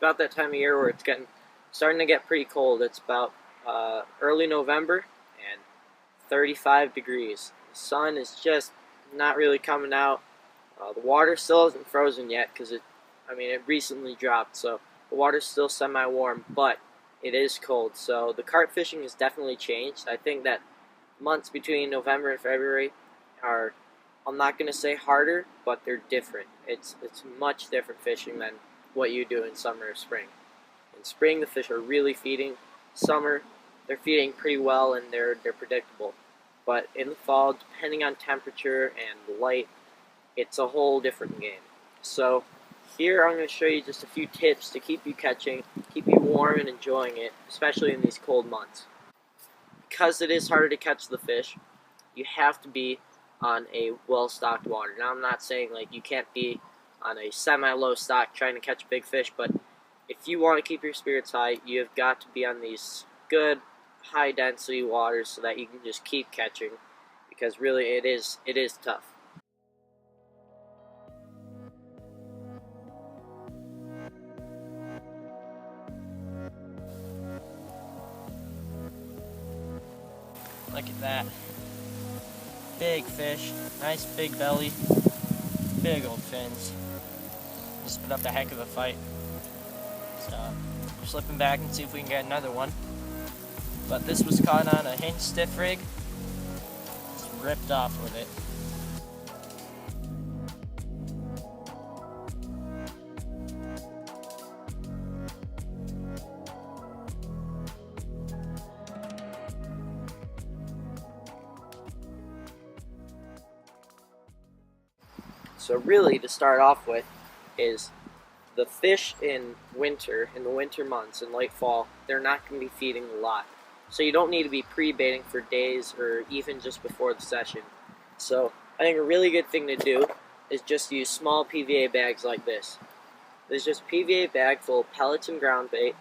about that time of year where it's starting to get pretty cold. It's about early November and 35 degrees. The sun is just not really coming out. The water still isn't frozen yet because it recently dropped, so the water's still semi-warm, but it is cold. So the carp fishing has definitely changed. I think that months between November and February are, I'm not going to say harder, but they're different. It's much different fishing than what you do in summer or spring. In spring, the fish are really feeding. Summer, they're feeding pretty well and they're predictable. But in the fall, depending on temperature and light, it's a whole different game. So here I'm going to show you just a few tips to keep you catching, keep you warm and enjoying it, especially in these cold months. Because it is harder to catch the fish, you have to be on a well-stocked water. Now I'm not saying like you can't be on a semi-low stock trying to catch big fish, but if you want to keep your spirits high, you have got to be on these good high-density waters so that you can just keep catching, because really it is tough. Look at that. Big fish, nice big belly, big old fins. Just put up a heck of a fight. So we're slipping back and see if we can get another one. But this was caught on a hinge stiff rig. Just ripped off with it. So really, to start off with, is the fish in the winter months, in late fall, they're not going to be feeding a lot. So you don't need to be pre-baiting for days or even just before the session. So I think a really good thing to do is just use small PVA bags like this. There's just a PVA bag full of pellets and ground bait,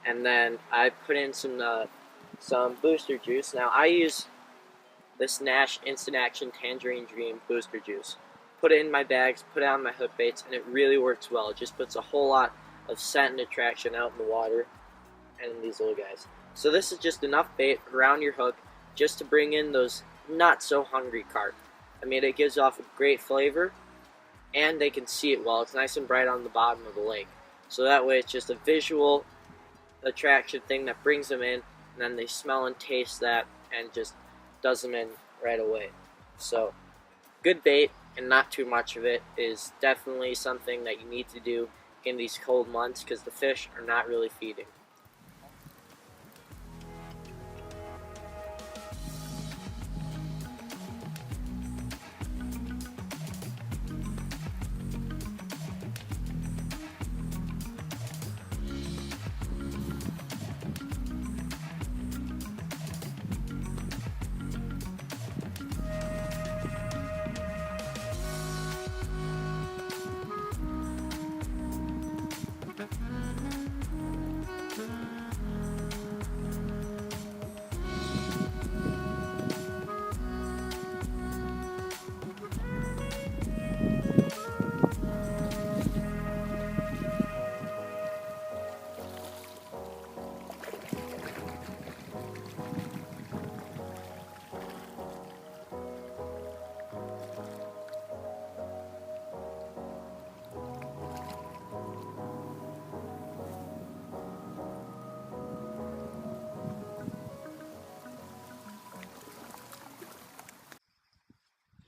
and then I put in some booster juice. Now I use this Nash Instant Action Tangerine Dream booster juice. Put it in my bags, put it on my hook baits, and it really works well. It just puts a whole lot of scent and attraction out in the water and in these little guys. So this is just enough bait around your hook just to bring in those not so hungry carp. I mean, it gives off a great flavor and they can see it well. It's nice and bright on the bottom of the lake. So that way it's just a visual attraction thing that brings them in, and then they smell and taste that and just does them in right away. So good bait and not too much of it is definitely something that you need to do in these cold months because the fish are not really feeding.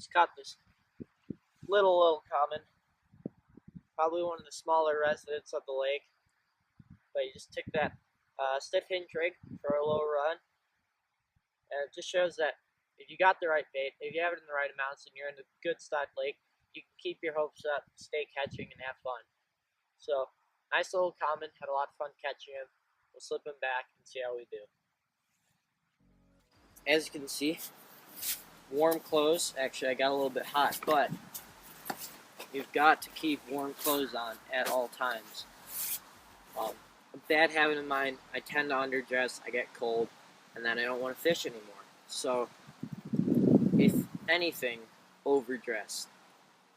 Just caught this little common, probably one of the smaller residents of the lake, but you just took that stiff hinge rig for a little run, and it just shows that if you got the right bait, if you have it in the right amounts and you're in a good stocked lake, you can keep your hopes up, stay catching, and have fun. So nice little common, had a lot of fun catching him. We'll slip him back and see how we do. As you can see, warm clothes. Actually, I got a little bit hot, but you've got to keep warm clothes on at all times. A bad habit of mine, I tend to underdress, I get cold, and then I don't want to fish anymore. So, if anything, overdress.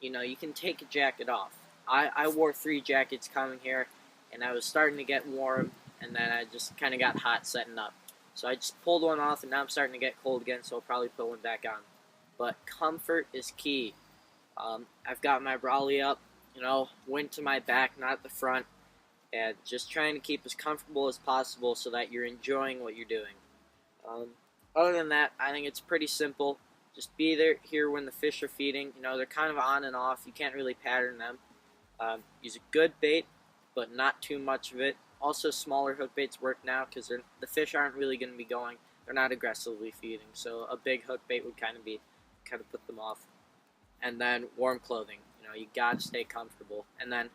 You know, you can take a jacket off. I wore 3 jackets coming here, and I was starting to get warm, and then I just kind of got hot setting up. So I just pulled one off, and now I'm starting to get cold again, so I'll probably put one back on. But comfort is key. I've got my brolly up, wind to my back, not the front, and just trying to keep as comfortable as possible so that you're enjoying what you're doing. Um, Other than that, I think it's pretty simple. Just be there here when the fish are feeding. They're kind of on and off. You can't really pattern them. Use a good bait, but not too much of it. Also, smaller hook baits work now because the fish aren't really going to be going. They're not aggressively feeding, so a big hook bait would kind of put them off. And then warm clothing. You got to stay comfortable. And then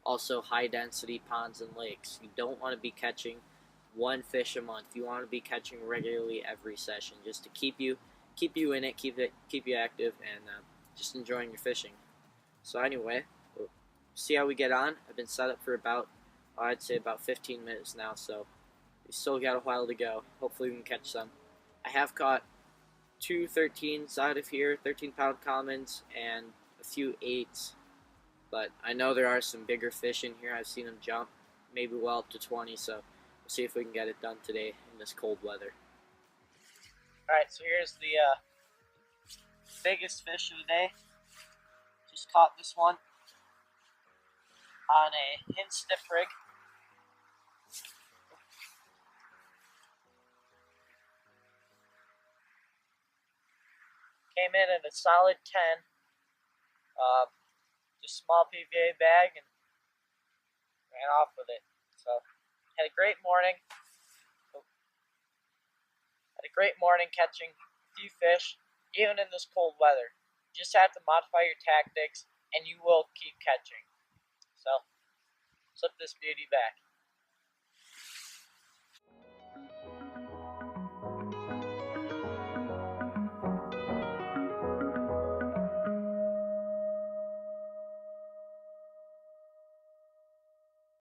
also high density ponds and lakes. You don't want to be catching one fish a month. You want to be catching regularly every session, just to keep you in it, keep you active, and just enjoying your fishing. So anyway, we'll see how we get on. I've been set up for I'd say about 15 minutes now, so we still got a while to go. Hopefully we can catch some. I have caught two 13s out of here, 13-pound commons, and a few 8s. But I know there are some bigger fish in here. I've seen them jump, maybe well up to 20, so we'll see if we can get it done today in this cold weather. Alright, so here's the biggest fish of the day. Just caught this one on a hin stiff rig. Came in at a solid 10. Just small PVA bag and ran off with it. So had a great morning. Catching a few fish, even in this cold weather. You just have to modify your tactics, and you will keep catching. So, slip this beauty back.